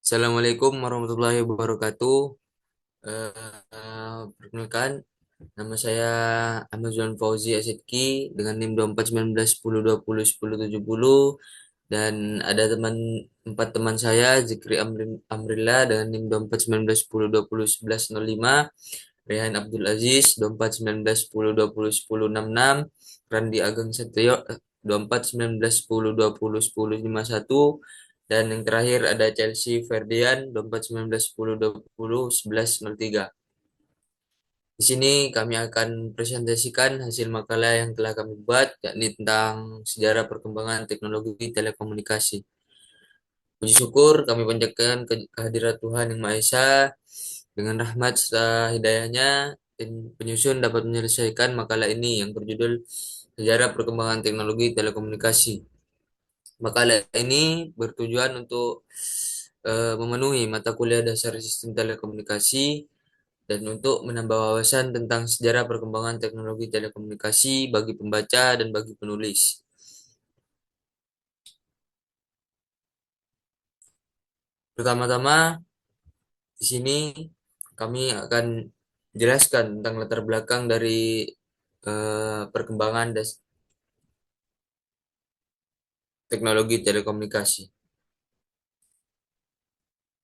Assalamualaikum warahmatullahi wabarakatuh. Perkenalkan, nama saya Ahmad Zulan Fauzi Asidki dengan NIM 241910201070 dan ada empat teman saya Zikri Amrillah dengan NIM 241910201105, Rehan Abdul Aziz 241910201066, Randi Ageng Setio 241910201051, dan yang terakhir ada Chelsea Ferdian 241910201103. Di sini kami akan presentasikan hasil makalah yang telah kami buat, yakni tentang sejarah perkembangan teknologi telekomunikasi. Puji syukur kami panjatkan kehadirat Tuhan Yang Maha Esa, dengan rahmat serta hidayahnya, tim penyusun dapat menyelesaikan makalah ini yang berjudul Sejarah Perkembangan Teknologi Telekomunikasi. Makalah ini bertujuan untuk memenuhi mata kuliah dasar sistem telekomunikasi dan untuk menambah wawasan tentang sejarah perkembangan teknologi telekomunikasi bagi pembaca dan bagi penulis. Pertama-tama, di sini kami akan jelaskan tentang latar belakang dari perkembangan teknologi telekomunikasi.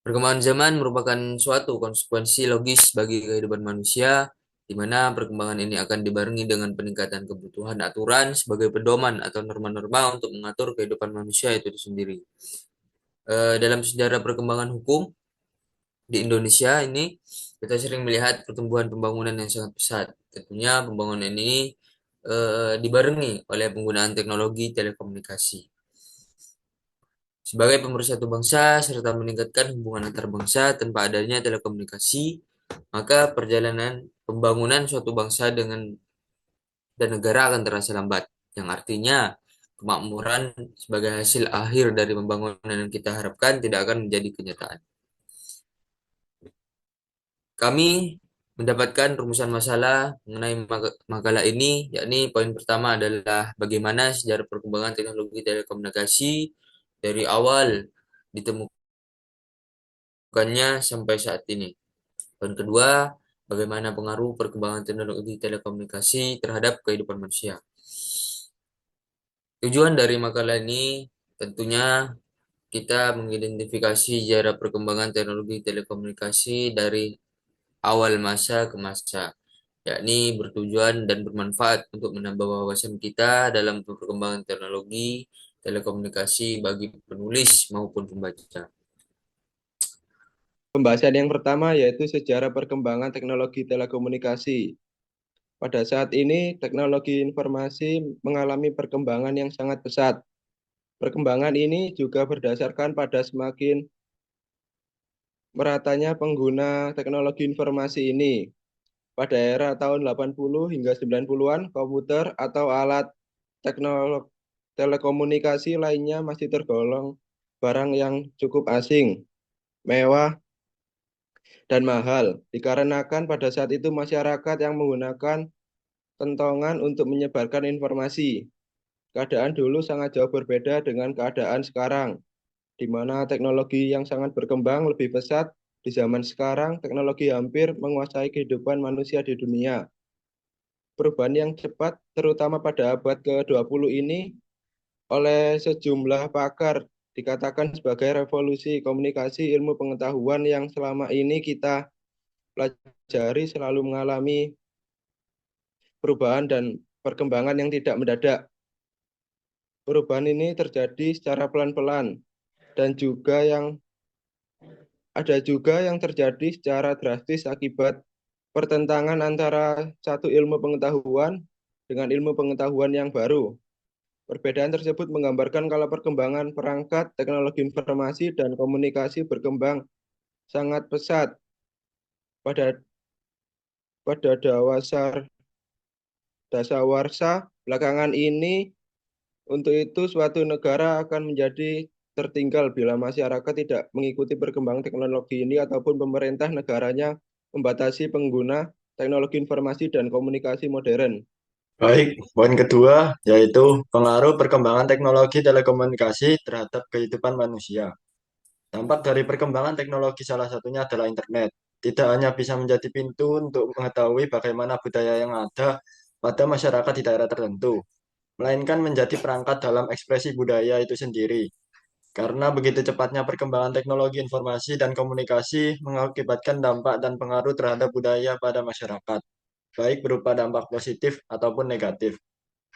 Perkembangan zaman merupakan suatu konsekuensi logis bagi kehidupan manusia, di mana perkembangan ini akan dibarengi dengan peningkatan kebutuhan aturan sebagai pedoman atau norma-norma untuk mengatur kehidupan manusia itu sendiri. Dalam sejarah perkembangan hukum di Indonesia ini, kita sering melihat pertumbuhan pembangunan yang sangat pesat. Tentunya pembangunan ini dibarengi oleh penggunaan teknologi telekomunikasi. Sebagai pemersatu bangsa serta meningkatkan hubungan antar bangsa tanpa adanya telekomunikasi, maka perjalanan pembangunan suatu bangsa dan negara akan terasa lambat, yang artinya kemakmuran sebagai hasil akhir dari pembangunan yang kita harapkan tidak akan menjadi kenyataan. Kami mendapatkan rumusan masalah mengenai makalah ini, yakni poin pertama adalah bagaimana sejarah perkembangan teknologi telekomunikasi dari awal ditemukannya sampai saat ini. Poin kedua, bagaimana pengaruh perkembangan teknologi telekomunikasi terhadap kehidupan manusia. Tujuan dari makalah ini tentunya kita mengidentifikasi sejarah perkembangan teknologi telekomunikasi dari awal masa ke masa, yakni bertujuan dan bermanfaat untuk menambah wawasan kita dalam perkembangan teknologi telekomunikasi bagi penulis maupun pembaca. Pembahasan yang pertama yaitu sejarah perkembangan teknologi telekomunikasi. Pada saat ini, teknologi informasi mengalami perkembangan yang sangat pesat. Perkembangan ini juga berdasarkan pada semakin meratanya pengguna teknologi informasi ini. Pada era tahun 80 hingga 90-an, komputer atau alat teknologi telekomunikasi lainnya masih tergolong barang yang cukup asing, mewah, dan mahal, dikarenakan pada saat itu masyarakat yang menggunakan kentongan untuk menyebarkan informasi. Keadaan dulu sangat jauh berbeda dengan keadaan sekarang, di mana teknologi yang sangat berkembang lebih pesat. Di zaman sekarang, teknologi hampir menguasai kehidupan manusia di dunia. Perubahan yang cepat, terutama pada abad ke-20 ini, oleh sejumlah pakar dikatakan sebagai revolusi komunikasi ilmu pengetahuan yang selama ini kita pelajari selalu mengalami perubahan dan perkembangan yang tidak mendadak. Perubahan ini terjadi secara pelan-pelan dan ada juga yang terjadi secara drastis akibat pertentangan antara satu ilmu pengetahuan dengan ilmu pengetahuan yang baru. Perbedaan tersebut menggambarkan kalau perkembangan perangkat, teknologi informasi, dan komunikasi berkembang sangat pesat pada pada dasawarsa belakangan ini. Untuk itu, suatu negara akan menjadi tertinggal bila masyarakat tidak mengikuti perkembangan teknologi ini ataupun pemerintah negaranya membatasi pengguna teknologi informasi dan komunikasi modern. Baik, poin kedua yaitu pengaruh perkembangan teknologi telekomunikasi terhadap kehidupan manusia. Dampak dari perkembangan teknologi salah satunya adalah internet. Tidak hanya bisa menjadi pintu untuk mengetahui bagaimana budaya yang ada pada masyarakat di daerah tertentu, melainkan menjadi perangkat dalam ekspresi budaya itu sendiri. Karena begitu cepatnya perkembangan teknologi informasi dan komunikasi mengakibatkan dampak dan pengaruh terhadap budaya pada masyarakat, baik berupa dampak positif ataupun negatif.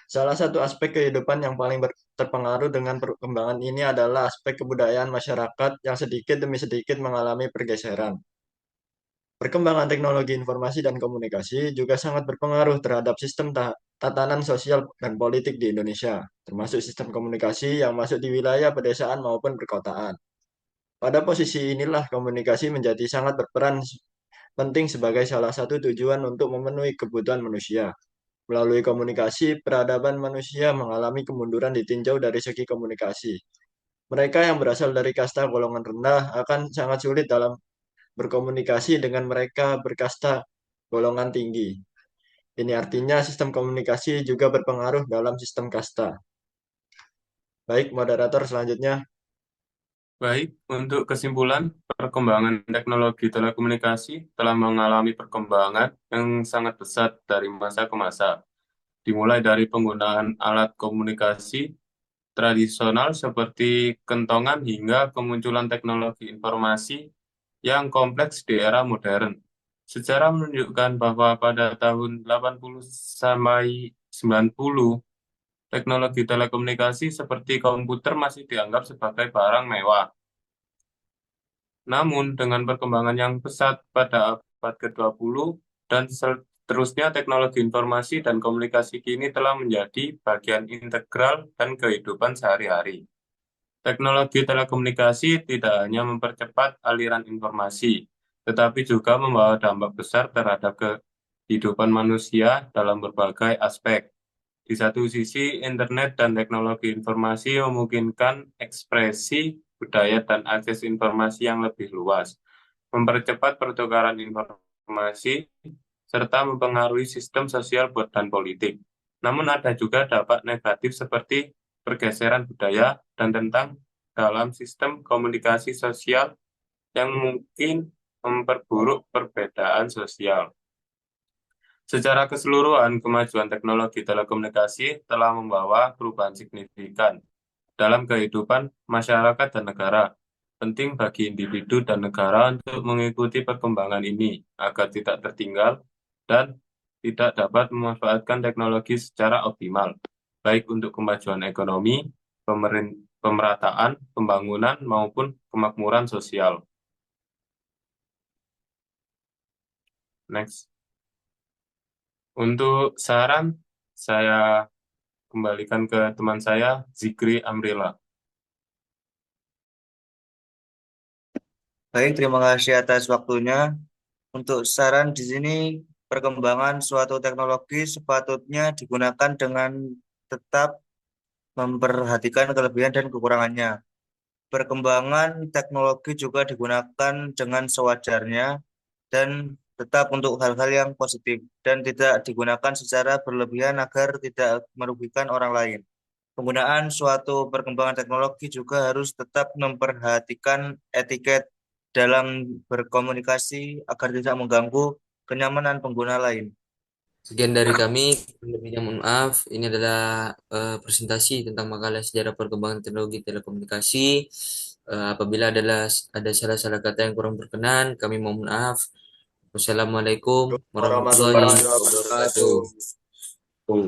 Salah satu aspek kehidupan yang paling terpengaruh dengan perkembangan ini adalah aspek kebudayaan masyarakat yang sedikit demi sedikit mengalami pergeseran. Perkembangan teknologi informasi dan komunikasi juga sangat berpengaruh terhadap sistem tatanan sosial dan politik di Indonesia, termasuk sistem komunikasi yang masuk di wilayah pedesaan maupun perkotaan. Pada posisi inilah komunikasi menjadi sangat berperan penting sebagai salah satu tujuan untuk memenuhi kebutuhan manusia. Melalui komunikasi, peradaban manusia mengalami kemunduran ditinjau dari segi komunikasi. Mereka yang berasal dari kasta golongan rendah akan sangat sulit dalam berkomunikasi dengan mereka berkasta golongan tinggi. Ini artinya sistem komunikasi juga berpengaruh dalam sistem kasta. Baik, moderator selanjutnya. Baik, untuk kesimpulan, perkembangan teknologi telekomunikasi telah mengalami perkembangan yang sangat pesat dari masa ke masa, dimulai dari penggunaan alat komunikasi tradisional seperti kentongan hingga kemunculan teknologi informasi yang kompleks di era modern. Sejarah menunjukkan bahwa pada tahun 80 sampai 90, teknologi telekomunikasi seperti komputer masih dianggap sebagai barang mewah. Namun, dengan perkembangan yang pesat pada abad ke-20 dan seterusnya, teknologi informasi dan komunikasi kini telah menjadi bagian integral dan kehidupan sehari-hari. Teknologi telekomunikasi tidak hanya mempercepat aliran informasi, tetapi juga membawa dampak besar terhadap kehidupan manusia dalam berbagai aspek. Di satu sisi, internet dan teknologi informasi memungkinkan ekspresi budaya dan akses informasi yang lebih luas, mempercepat pertukaran informasi, serta mempengaruhi sistem sosial dan politik. Namun ada juga dampak negatif seperti pergeseran budaya dan tentang dalam sistem komunikasi sosial yang mungkin memperburuk perbedaan sosial. Secara keseluruhan, kemajuan teknologi telekomunikasi telah membawa perubahan signifikan dalam kehidupan masyarakat dan negara. Penting bagi individu dan negara untuk mengikuti perkembangan ini agar tidak tertinggal dan tidak dapat memanfaatkan teknologi secara optimal, baik untuk kemajuan ekonomi, pemerataan, pembangunan, maupun kemakmuran sosial. Next. Untuk saran, saya kembalikan ke teman saya, Zikri Amrila. Baik, terima kasih atas waktunya. Untuk saran di sini, perkembangan suatu teknologi sepatutnya digunakan dengan tetap memperhatikan kelebihan dan kekurangannya. Perkembangan teknologi juga digunakan dengan sewajarnya dan tetap untuk hal-hal yang positif dan tidak digunakan secara berlebihan agar tidak merugikan orang lain. Penggunaan suatu perkembangan teknologi juga harus tetap memperhatikan etiket dalam berkomunikasi agar tidak mengganggu kenyamanan pengguna lain. Sekian dari kami, lebihnya mohon maaf. Ini adalah presentasi tentang makalah sejarah perkembangan teknologi telekomunikasi. Apabila ada salah-salah kata yang kurang berkenan, kami mohon maaf. Wassalamualaikum warahmatullahi Warahmatullahi wabarakatuh. wabarakatuh.